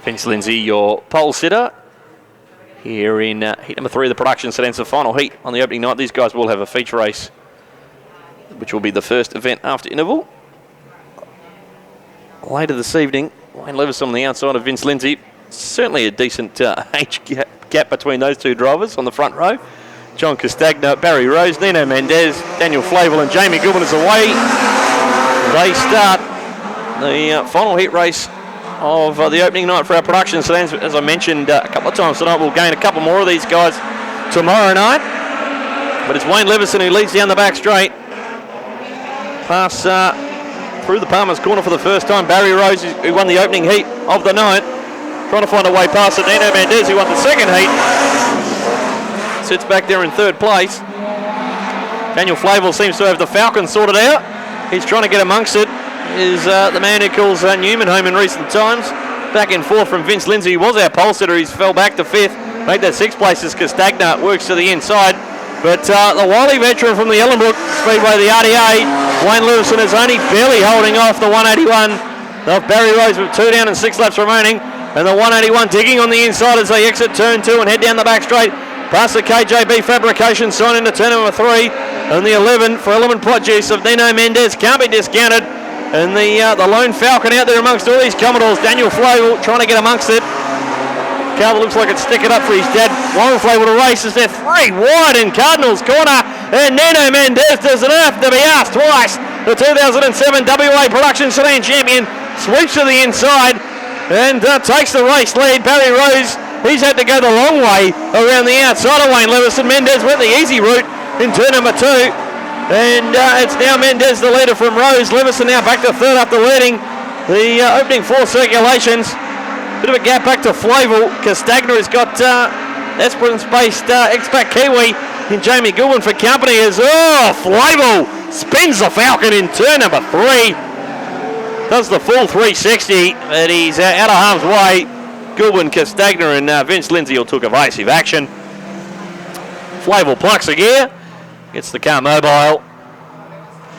Vince Lindsay, your pole sitter here in heat number 3 of the production sedans, the final heat on the opening night. These guys will have a feature race, which will be the first event after interval. Later this evening, Wayne Levis on the outside of Vince Lindsay. Certainly a decent age gap between those two drivers on the front row. John Castagna, Barry Rose, Nino Mendez, Daniel Flavel and Jamie Goodwin is away. They start the final heat race of the opening night for our production sedans. As I mentioned a couple of times tonight, we'll gain a couple more of these guys tomorrow night. But it's Wayne Levison who leads down the back straight. Pass through the Palmer's corner for the first time. Barry Rose, who won the opening heat of the night, trying to find a way past it. Nino Mendez, who won the second heat, sits back there in third place. Daniel Flavel seems to have the Falcon sorted out. He's trying to get amongst it. Is the man who calls Newman home in recent times. Back and forth from Vince Lindsay, who was our pole sitter. He's fell back to 5th. Made that 6th place as Castagna works to the inside. But the wily veteran from the Ellenbrook Speedway, the RDA, Wayne Lewison, is only barely holding off the 181 of Barry Rose with 2 down and 6 laps remaining. And the 181 digging on the inside as they exit turn 2 and head down the back straight. Past the KJB Fabrication sign into turn number 3. And the 11 for Element Produce of Nino Mendez can't be discounted. And the lone Falcon out there amongst all these Commodores. Daniel Flavel trying to get amongst it. Carver looks like it's sticking up for his dad. Warren Flavel to race as they're 3 wide in Cardinals corner. And Nino Mendez doesn't have to be asked twice. The 2007 WA Production Sedan Champion sweeps to the inside and takes the race lead. Barry Rose, he's had to go the long way around the outside of Wayne Levison. Mendez went the easy route in turn number 2. And it's now Mendez the leader from Rose. Levison now back to 3rd after leading the opening 4 circulations. Bit of a gap back to Flavel. Castagna has got Esperance-based expat Kiwi in Jamie Goodwin for company as Flavel spins the Falcon in turn number 3. Does the full 360, but he's out of harm's way. Goodwin, Castagna and Vince Lindsay all took evasive action. Flavel plucks a gear. Gets the car mobile,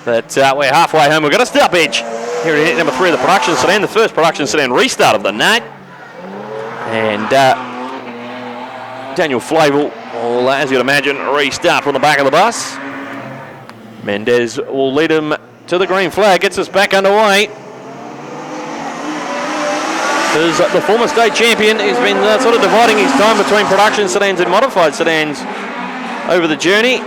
but we're halfway home. We've got a stoppage here at number 3 of the production sedan, the first production sedan restart of the night. And Daniel Flavel will, as you'd imagine, restart from the back of the bus. Mendez will lead him to the green flag, gets us back underway. As the former state champion, he's been sort of dividing his time between production sedans and modified sedans over the journey.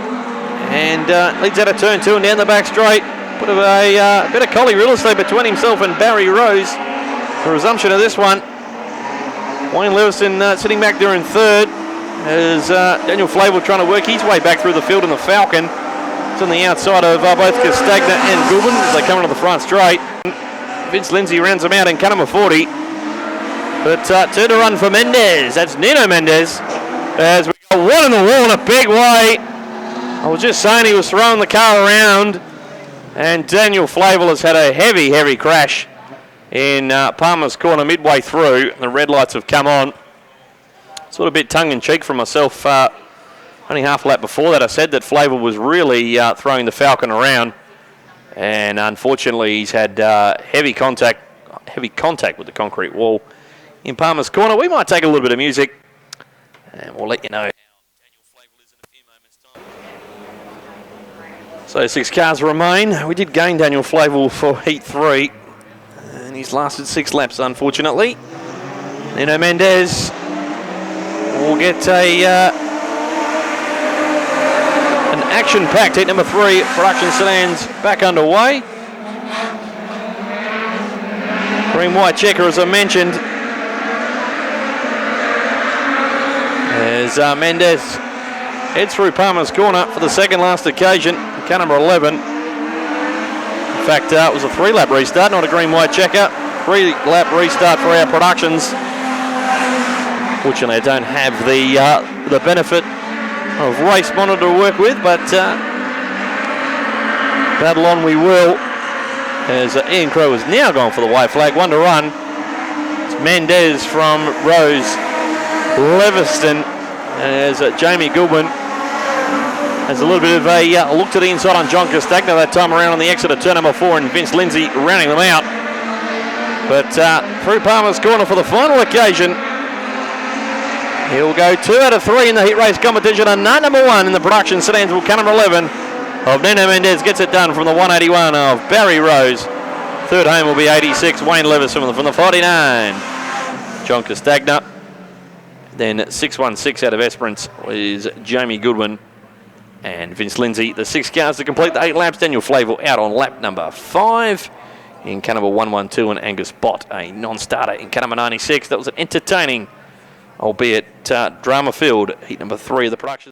And leads out of turn 2 and down the back straight. Bit of a bit of Collie real estate between himself and Barry Rose. The resumption of this one. Wayne Lewison sitting back there in 3rd as Daniel Flavel trying to work his way back through the field in the Falcon. It's on the outside of both Castagna and Goodwin as they come into the front straight. Vince Lindsay rounds them out in car number 40. But turn to run for Mendez. That's Nino Mendez as we go 1 in the wall in a big way. I was just saying he was throwing the car around, and Daniel Flavel has had a heavy, heavy crash in Palmer's corner midway through. The red lights have come on. Sort of a bit tongue-in-cheek from myself. Only half a lap before that I said that Flavel was really throwing the Falcon around, and unfortunately he's had heavy contact with the concrete wall in Palmer's corner. We might take a little bit of music, and we'll let you know. So 6 cars remain. We did gain Daniel Flavel for Heat 3. And he's lasted 6 laps, unfortunately. Nino Mendez will get an action-packed Heat number 3 production sedans back underway. Green-white checker, as I mentioned. As Mendez heads through Palmer's corner for the second last occasion. Car number 11. In fact, it was a 3-lap restart, not a green-white checker. 3-lap restart for our productions. Fortunately, I don't have the benefit of race monitor to work with, but battle on we will. As Ian Crow is now gone for the white flag, 1 to run. It's Mendez from Rose. Leviston as Jamie Goodwin has a little bit of a look to the inside on John Castagna that time around on the exit of turn number 4, and Vince Lindsay rounding them out. But through Palmer's corner for the final occasion. He'll go 2 out of 3 in the heat race competition, and number 1 in the production sedans will come number 11 of Nino Mendez gets it done from the 181 of Barry Rose. Third home will be 86, Wayne Levis from the 49. John Castagna. Then 616 out of Esperance is Jamie Goodwin and Vince Lindsay. The 6 cars to complete the 8 laps. Daniel Flavel out on lap number 5. In car number 112, and Angus Bott, a non-starter in car number 96. That was an entertaining, albeit drama-filled, heat number 3 of the production.